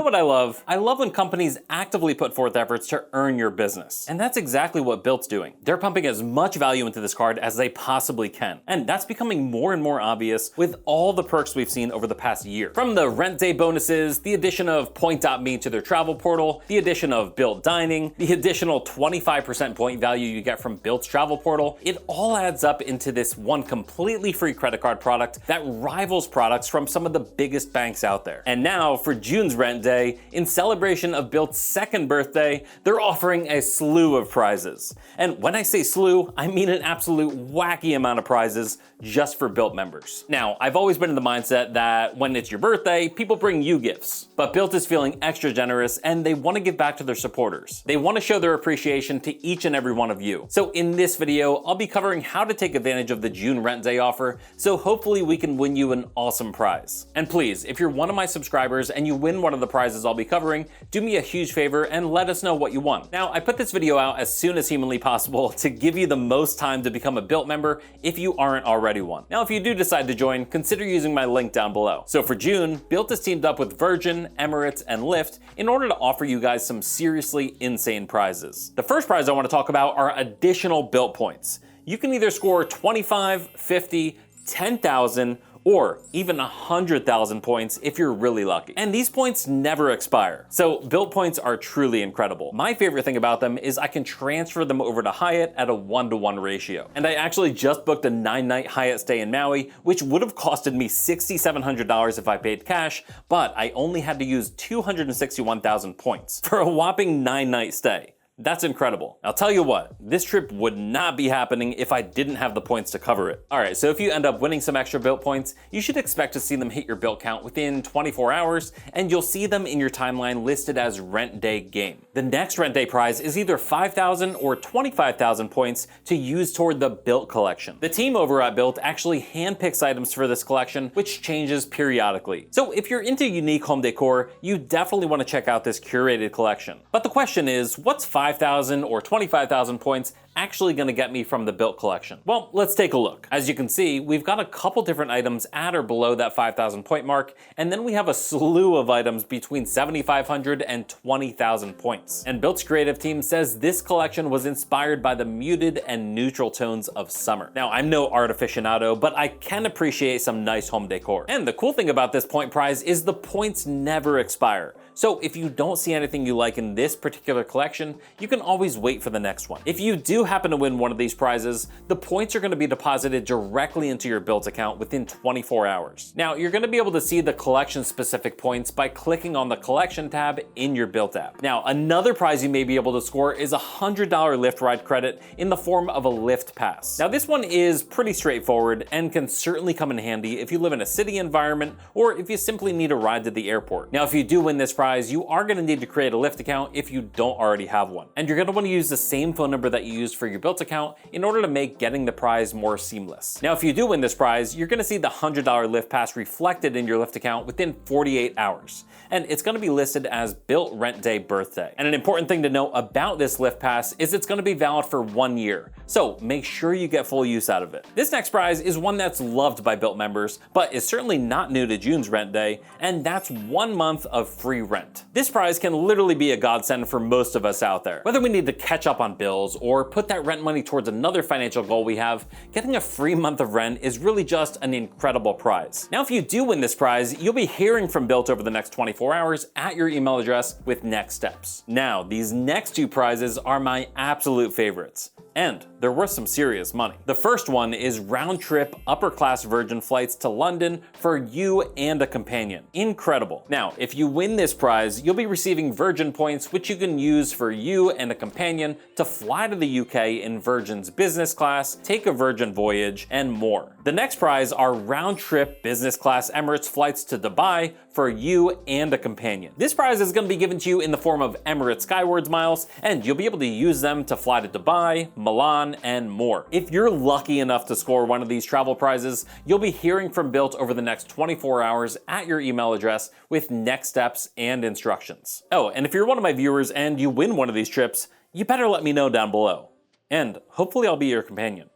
what I love? I love when companies actively put forth efforts to earn your business. And that's exactly what Bilt's doing. They're pumping as much value into this card as they possibly can. And that's becoming more and more obvious with all the perks we've seen over the past year. From the rent day bonuses, the addition of Point.me to their travel portal, the addition of Bilt Dining, the additional 25% point value you get from Bilt's travel portal, it all adds up into this one completely free credit card product that rivals products from some of the biggest banks out there. And now, for June's rent day, in celebration of Bilt's second birthday, they're offering a slew of prizes. And when I say slew, I mean an absolute wacky amount of prizes just for Bilt members. Now, I've always been in the mindset that when it's your birthday, people bring you gifts. But Bilt is feeling extra generous and they want to give back to their supporters. They want to show their appreciation to each and every one of you. So in this video, I'll be covering how to take advantage of the June rent day offer, so hopefully we can win you an awesome prize. And please, if you're one of my subscribers and you win one of the prizes I'll be covering, do me a huge favor and let us know what you won. Now, I put this video out as soon as humanly possible to give you the most time to become a Bilt member if you aren't already one. Now, if you do decide to join, consider using my link down below. So for June, Bilt has teamed up with Virgin, Emirates, and Lyft in order to offer you guys some seriously insane prizes. The first prize I want to talk about are additional Bilt points. You can either score 25, 50, 10,000, or even 100,000 points if you're really lucky. And these points never expire. So Bilt points are truly incredible. My favorite thing about them is I can transfer them over to Hyatt at a 1-to-1 ratio. And I actually just booked a 9-night Hyatt stay in Maui, which would have costed me $6,700 if I paid cash, but I only had to use 261,000 points for a whopping 9-night stay. That's incredible. I'll tell you what, this trip would not be happening if I didn't have the points to cover it. All right, so if you end up winning some extra Bilt points, you should expect to see them hit your Bilt count within 24 hours, and you'll see them in your timeline listed as rent day game. The next rent day prize is either 5,000 or 25,000 points to use toward the Bilt collection. The team over at Bilt actually handpicks items for this collection, which changes periodically. So if you're into unique home decor, you definitely want to check out this curated collection. But the question is, what's 5,000 or 25,000 points actually going to get me from the Bilt collection? Well, let's take a look. As you can see, we've got a couple different items at or below that 5,000 point mark, and then we have a slew of items between 7,500 and 20,000 points. And Bilt's creative team says this collection was inspired by the muted and neutral tones of summer. Now, I'm no art aficionado, but I can appreciate some nice home decor. And the cool thing about this point prize is the points never expire. So if you don't see anything you like in this particular collection, you can always wait for the next one. If you do happen to win one of these prizes, the points are going to be deposited directly into your Bilt account within 24 hours. Now, you're going to be able to see the collection specific points by clicking on the collection tab in your Bilt app. Now, another prize you may be able to score is a $100 Lyft ride credit in the form of a Lyft pass. Now, this one is pretty straightforward and can certainly come in handy if you live in a city environment or if you simply need a ride to the airport. Now, if you do win this prize, you are going to need to create a Lyft account if you don't already have one. And you're going to want to use the same phone number that you used for your Bilt account in order to make getting the prize more seamless. Now, if you do win this prize, you're going to see the $100 Lyft pass reflected in your Lyft account within 48 hours. And it's going to be listed as Bilt Rent Day Birthday. And an important thing to know about this Lyft pass is it's going to be valid for 1 year. So make sure you get full use out of it. This next prize is one that's loved by Bilt members, but is certainly not new to June's rent day, and that's 1 month of free rent. This prize can literally be a godsend for most of us out there. Whether we need to catch up on bills or put that rent money towards another financial goal we have, getting a free month of rent is really just an incredible prize. Now, if you do win this prize, you'll be hearing from Bilt over the next 24 hours at your email address with next steps. Now, these next two prizes are my absolute favorites, and they're worth some serious money. The first one is round-trip upper-class Virgin flights to London for you and a companion. Incredible. Now, if you win this prize, you'll be receiving Virgin points, which you can use for you and a companion to fly to the UK in Virgin's business class, take a Virgin voyage, and more. The next prize are round-trip business class Emirates flights to Dubai for you and a companion. This prize is going to be given to you in the form of Emirates Skywards miles, and you'll be able to use them to fly to Dubai, Milan, and more. If you're lucky enough to score one of these travel prizes, you'll be hearing from Bilt over the next 24 hours at your email address with next steps and instructions. Oh, and if you're one of my viewers and you win one of these trips, you better let me know down below. And hopefully I'll be your companion.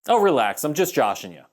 Oh, relax, I'm just joshing you.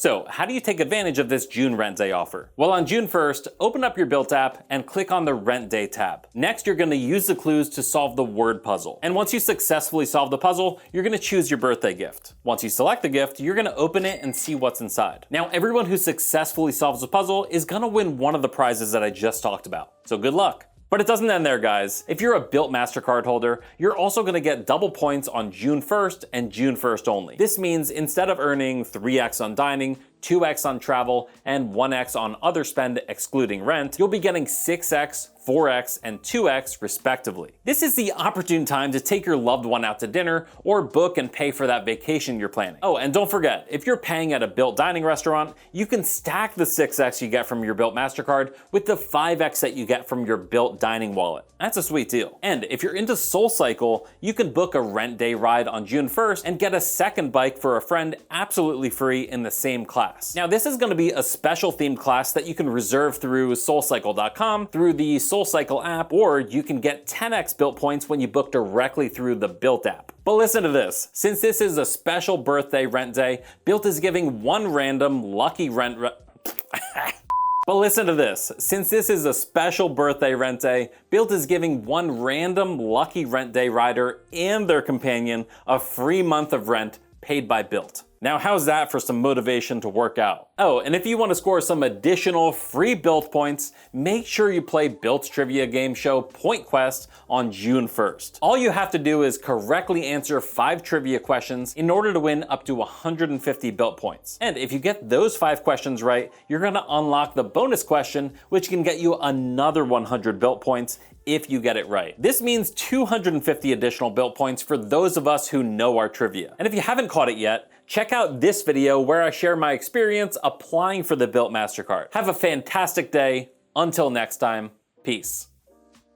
So how do you take advantage of this June rent day offer? Well, on June 1st, open up your Bilt app and click on the Rent Day tab. Next, you're going to use the clues to solve the word puzzle. And once you successfully solve the puzzle, you're going to choose your birthday gift. Once you select the gift, you're going to open it and see what's inside. Now, everyone who successfully solves the puzzle is going to win one of the prizes that I just talked about. So good luck. But it doesn't end there, guys. If you're a Bilt Mastercard holder, you're also gonna get double points on June 1st and June 1st only. This means instead of earning 3x on dining, 2x on travel, and 1x on other spend excluding rent, you'll be getting 6x, 4x, and 2x respectively. This is the opportune time to take your loved one out to dinner or book and pay for that vacation you're planning. Oh, and don't forget, if you're paying at a Bilt dining restaurant, you can stack the 6x you get from your Bilt Mastercard with the 5x that you get from your Bilt dining wallet. That's a sweet deal. And if you're into SoulCycle, you can book a rent day ride on June 1st and get a second bike for a friend absolutely free in the same class. Now, this is going to be a special themed class that you can reserve through soulcycle.com, through the SoulCycle app, or you can get 10x Bilt points when you book directly through the Bilt app. But listen to this. Since this is a special birthday rent day, Bilt is giving one random lucky But listen to this. Since this is a special birthday rent day, Bilt is giving one random lucky rent day rider and their companion a free month of rent paid by Bilt. Now, how's that for some motivation to work out? Oh, and if you want to score some additional free Bilt points, make sure you play Bilt's trivia game show Point Quest on June 1st. All you have to do is correctly answer 5 trivia questions in order to win up to 150 Bilt points. And if you get those 5 questions right, you're going to unlock the bonus question, which can get you another 100 Bilt points if you get it right. This means 250 additional Bilt points for those of us who know our trivia. And if you haven't caught it yet, check out this video where I share my experience applying for the Bilt Mastercard. Have a fantastic day. Until next time, peace.